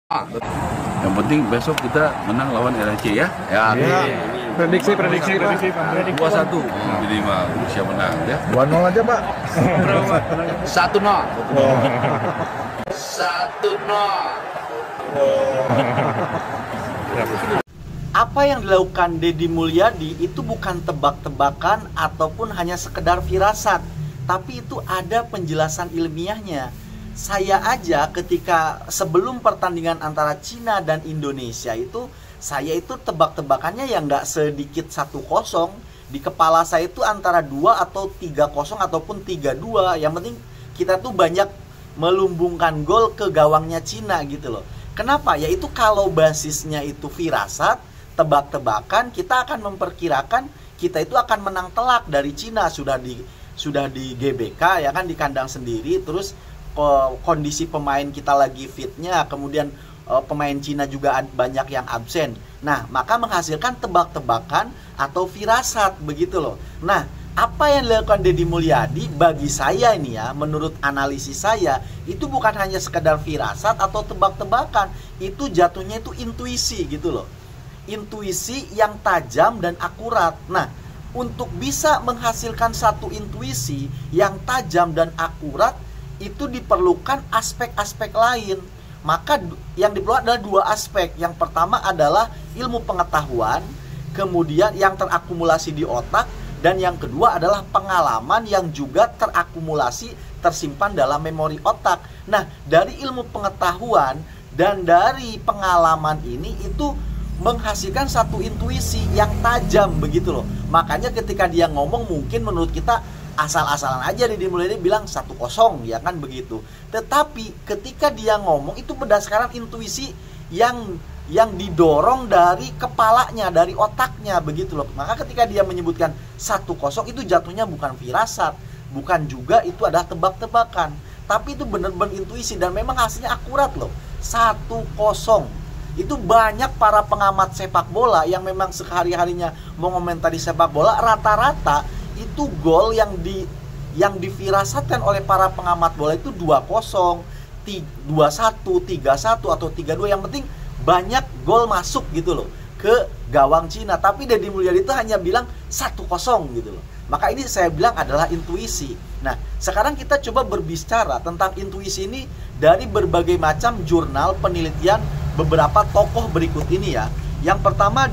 Yang penting besok kita menang lawan RRC ya. Ya. Prediksi. 2-1 minimal Indonesia menang ya. 2-0 aja, Pak. 1-0. 1-0. Apa yang dilakukan Deddy Mulyadi itu bukan tebak-tebakan ataupun hanya sekedar firasat, tapi itu ada penjelasan ilmiahnya. Saya aja ketika sebelum pertandingan antara Cina dan Indonesia itu, saya itu tebak-tebakannya yang nggak sedikit 1-0. Di kepala saya itu antara 2 atau 3-0 ataupun 3-2. Yang penting kita tuh banyak melumbungkan gol ke gawangnya Cina gitu loh. Kenapa? Yaitu kalau basisnya itu firasat, tebak-tebakan, kita akan memperkirakan kita itu akan menang telak dari Cina. Sudah di GBK ya kan, di kandang sendiri, terus kondisi pemain kita lagi fitnya, kemudian pemain Cina juga banyak yang absen. Nah, maka menghasilkan tebak-tebakan atau firasat begitu loh. Nah, apa yang dilakukan Deddy Mulyadi bagi saya ini ya, menurut analisis saya, itu bukan hanya sekedar firasat atau tebak-tebakan, itu jatuhnya itu intuisi gitu loh. Intuisi yang tajam dan akurat. Nah, untuk bisa menghasilkan satu intuisi yang tajam dan akurat, itu diperlukan aspek-aspek lain. Maka yang diperlukan adalah 2 aspek. Yang pertama adalah ilmu pengetahuan, kemudian yang terakumulasi di otak, dan yang kedua adalah pengalaman yang juga terakumulasi, tersimpan dalam memori otak. Nah, dari ilmu pengetahuan dan dari pengalaman ini itu menghasilkan satu intuisi yang tajam begitu loh. Makanya ketika dia ngomong, mungkin menurut kita asal-asalan aja Deddy Mulyadi bilang 1-0 ya kan begitu. Tetapi ketika dia ngomong itu berdasarkan intuisi yang didorong dari kepalanya, dari otaknya begitu loh. Maka ketika dia menyebutkan 1-0 itu jatuhnya bukan firasat, bukan juga itu adalah tebak-tebakan, tapi itu benar-benar intuisi dan memang hasilnya akurat loh. 1-0. Itu banyak para pengamat sepak bola yang memang sehari-harinya mengomentari sepak bola, rata-rata itu gol yang difirasatkan oleh para pengamat bola itu 2-0, 2-1, 3-1 atau 3-2. Yang penting banyak gol masuk gitu loh ke gawang Cina. Tapi Deddy Mulyadi itu hanya bilang 1-0 gitu loh. Maka ini saya bilang adalah intuisi. Nah, sekarang kita coba berbicara tentang intuisi ini dari berbagai macam jurnal penelitian beberapa tokoh berikut ini ya. Yang pertama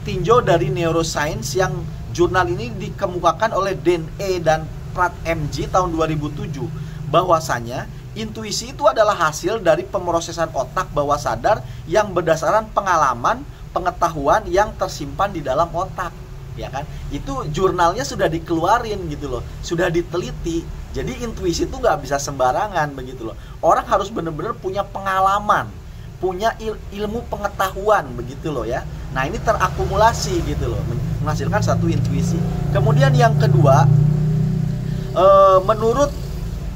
tinjau dari Neuroscience, yang jurnal ini dikemukakan oleh Dan E. dan Pratt MG tahun 2007, bahwasanya intuisi itu adalah hasil dari pemrosesan otak bawah sadar yang berdasarkan pengalaman, pengetahuan yang tersimpan di dalam otak, ya kan? Itu jurnalnya sudah dikeluarin gitu loh, sudah diteliti. Jadi intuisi itu nggak bisa sembarangan begitu loh. Orang harus benar-benar punya pengalaman, punya ilmu pengetahuan begitu loh ya. Nah, ini terakumulasi gitu loh, menghasilkan satu intuisi. Kemudian yang kedua, menurut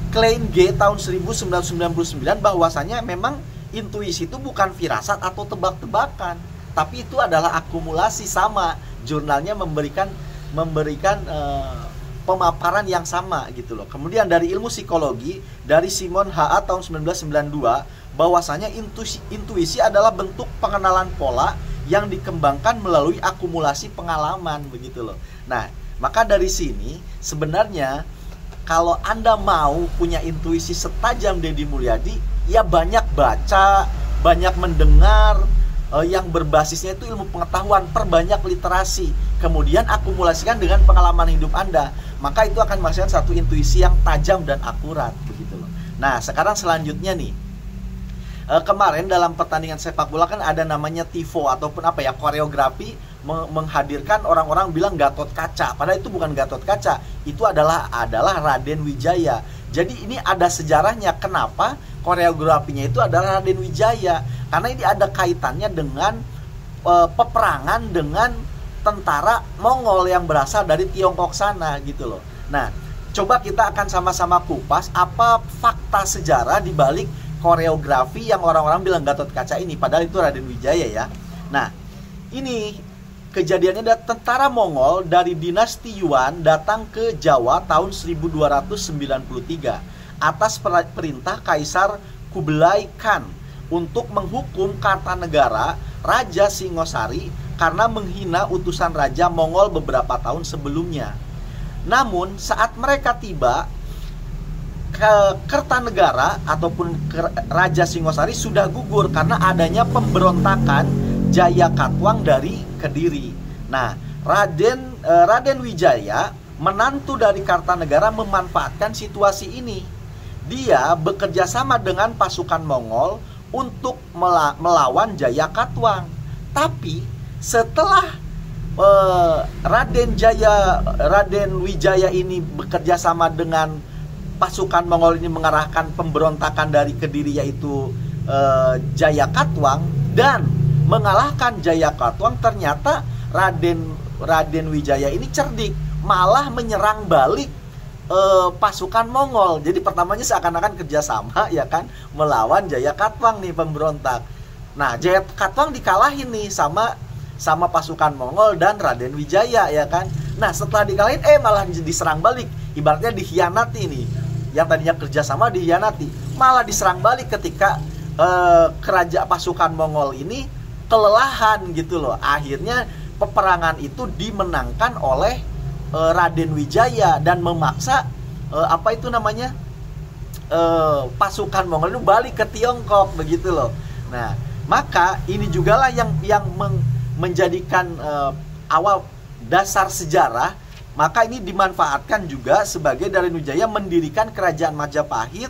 Klein G tahun 1999, bahwasanya memang intuisi itu bukan firasat atau tebak-tebakan, tapi itu adalah akumulasi. Sama jurnalnya memberikan pemaparan yang sama gitu loh. Kemudian dari ilmu psikologi, dari Simon H.A. tahun 1992, bahwasanya intuisi adalah bentuk pengenalan pola yang dikembangkan melalui akumulasi pengalaman begitu loh. Nah, maka dari sini sebenarnya kalau Anda mau punya intuisi setajam Deddy Mulyadi, ya banyak baca, banyak mendengar, yang berbasisnya itu ilmu pengetahuan, perbanyak literasi, kemudian akumulasikan dengan pengalaman hidup Anda. Maka itu akan menghasilkan satu intuisi yang tajam dan akurat begitu loh. Nah, sekarang selanjutnya nih, kemarin dalam pertandingan sepak bola kan ada namanya tifo ataupun koreografi, menghadirkan orang-orang bilang Gatot Kaca, padahal itu bukan Gatot Kaca, itu adalah Raden Wijaya. Jadi ini ada sejarahnya kenapa koreografinya itu adalah Raden Wijaya, karena ini ada kaitannya dengan peperangan dengan tentara Mongol yang berasal dari Tiongkok sana gitu loh. Nah, coba kita akan sama-sama kupas apa fakta sejarah di balik koreografi yang orang-orang bilang Gatot Kaca ini, padahal itu Raden Wijaya ya. Nah, ini kejadiannya ada tentara Mongol dari dinasti Yuan datang ke Jawa tahun 1293 atas perintah Kaisar Kublai Khan. untuk menghukum Kartanegara, Raja Singosari, karena menghina utusan Raja Mongol beberapa tahun sebelumnya. Namun saat mereka tiba ke Kertanegara ataupun Raja Singosari sudah gugur karena adanya pemberontakan Jayakatwang dari Kediri. Nah, Raden Wijaya, menantu dari Kartanegara, memanfaatkan situasi ini. Dia bekerja sama dengan pasukan Mongol untuk melawan Jayakatwang. Tapi setelah Raden Wijaya ini bekerja sama dengan pasukan Mongol ini mengarahkan pemberontakan dari Kediri, yaitu Jayakatwang, dan mengalahkan Jayakatwang, ternyata Raden Wijaya ini cerdik, malah menyerang balik pasukan Mongol. Jadi pertamanya seakan-akan kerjasama, ya kan, melawan Jayakatwang nih, pemberontak. Nah, Jayakatwang dikalahin nih sama pasukan Mongol dan Raden Wijaya, ya kan. Nah, setelah dikalahin malah diserang balik, ibaratnya dikhianati nih. Yang tadinya kerjasama dikhianati, malah diserang balik ketika kerajaan pasukan Mongol ini kelelahan gitu loh. Akhirnya peperangan itu dimenangkan oleh Raden Wijaya dan memaksa pasukan Mongol itu balik ke Tiongkok begitu loh. Nah, maka ini jugalah yang menjadikan awal dasar sejarah. Maka ini dimanfaatkan juga sebagai Raden Wijaya mendirikan kerajaan Majapahit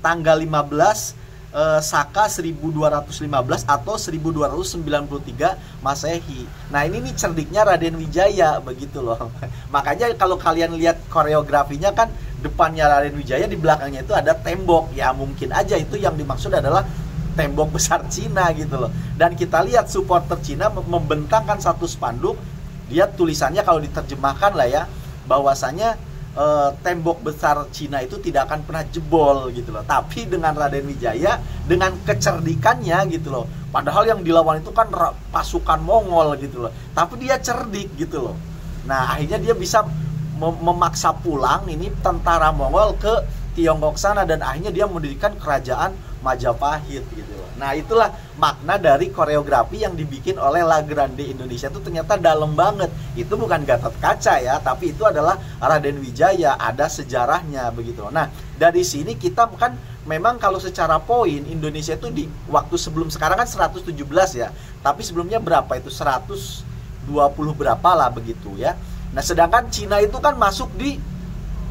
tanggal 15 Saka 1215 atau 1293 Masehi. Nah, ini nih cerdiknya Raden Wijaya begitu loh. Makanya kalau kalian lihat koreografinya kan, depannya Raden Wijaya, di belakangnya itu ada tembok. Ya mungkin aja itu yang dimaksud adalah tembok besar Cina gitu loh. Dan kita lihat supporter Cina membentangkan satu spanduk. Dia tulisannya kalau diterjemahkan lah ya, bahwasanya tembok besar Cina itu tidak akan pernah jebol gitu loh. Tapi dengan Raden Wijaya, dengan kecerdikannya gitu loh, padahal yang dilawan itu kan pasukan Mongol gitu loh, tapi dia cerdik gitu loh. Nah, akhirnya dia bisa memaksa pulang ini tentara Mongol ke Tiongkok sana, dan akhirnya dia mendirikan kerajaan Majapahit gitu loh. Nah, itulah makna dari koreografi yang dibikin oleh La Grande Indonesia, itu ternyata dalam banget. Itu bukan Gatot Kaca ya, tapi itu adalah Raden Wijaya, ada sejarahnya begitu. Nah, dari sini kita kan memang kalau secara poin Indonesia itu di waktu sebelum sekarang kan 117 ya. Tapi sebelumnya berapa itu? 120 berapa lah begitu ya. Nah, sedangkan Cina itu kan masuk di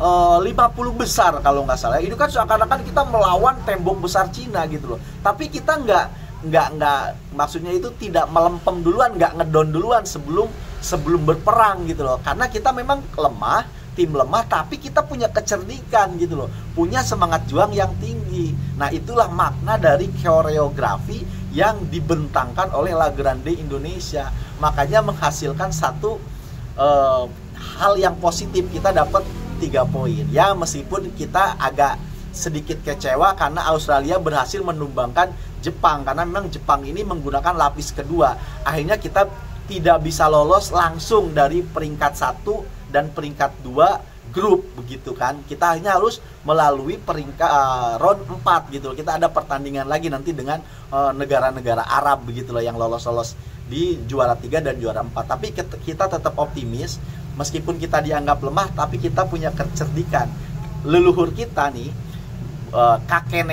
50 besar kalau nggak salah. Ini kan seakan-akan kita melawan tembok besar Cina gitu loh. Tapi kita nggak maksudnya itu tidak melempem duluan, nggak ngedon duluan sebelum berperang gitu loh. Karena kita memang lemah, tim lemah, tapi kita punya kecerdikan gitu loh, punya semangat juang yang tinggi. Nah, itulah makna dari koreografi yang dibentangkan oleh La Grande Indonesia. Makanya menghasilkan satu hal yang positif, kita dapat 3 poin ya, meskipun kita agak sedikit kecewa karena Australia berhasil menumbangkan Jepang, karena memang Jepang ini menggunakan lapis kedua. Akhirnya kita tidak bisa lolos langsung dari peringkat 1 dan peringkat 2 grup begitu kan. Kita hanya harus melalui peringkat round 4 gitu. Kita ada pertandingan lagi nanti dengan negara-negara Arab begitu loh yang lolos-lolos di juara 3 dan juara 4. Tapi kita tetap optimis. Meskipun kita dianggap lemah, tapi kita punya kecerdikan. Leluhur kita nih, kakek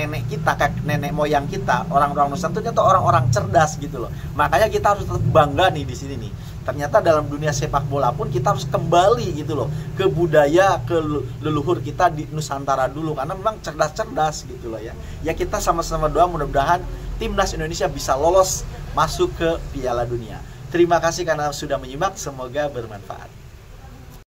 nenek moyang kita, orang-orang Nusantara itu orang-orang cerdas gitu loh. Makanya kita harus tetap bangga nih di sini nih. Ternyata dalam dunia sepak bola pun kita harus kembali gitu loh ke budaya, ke leluhur kita di Nusantara dulu, karena memang cerdas-cerdas gitu loh ya. Ya, kita sama-sama doa mudah-mudahan timnas Indonesia bisa lolos masuk ke Piala Dunia. Terima kasih karena sudah menyimak, semoga bermanfaat.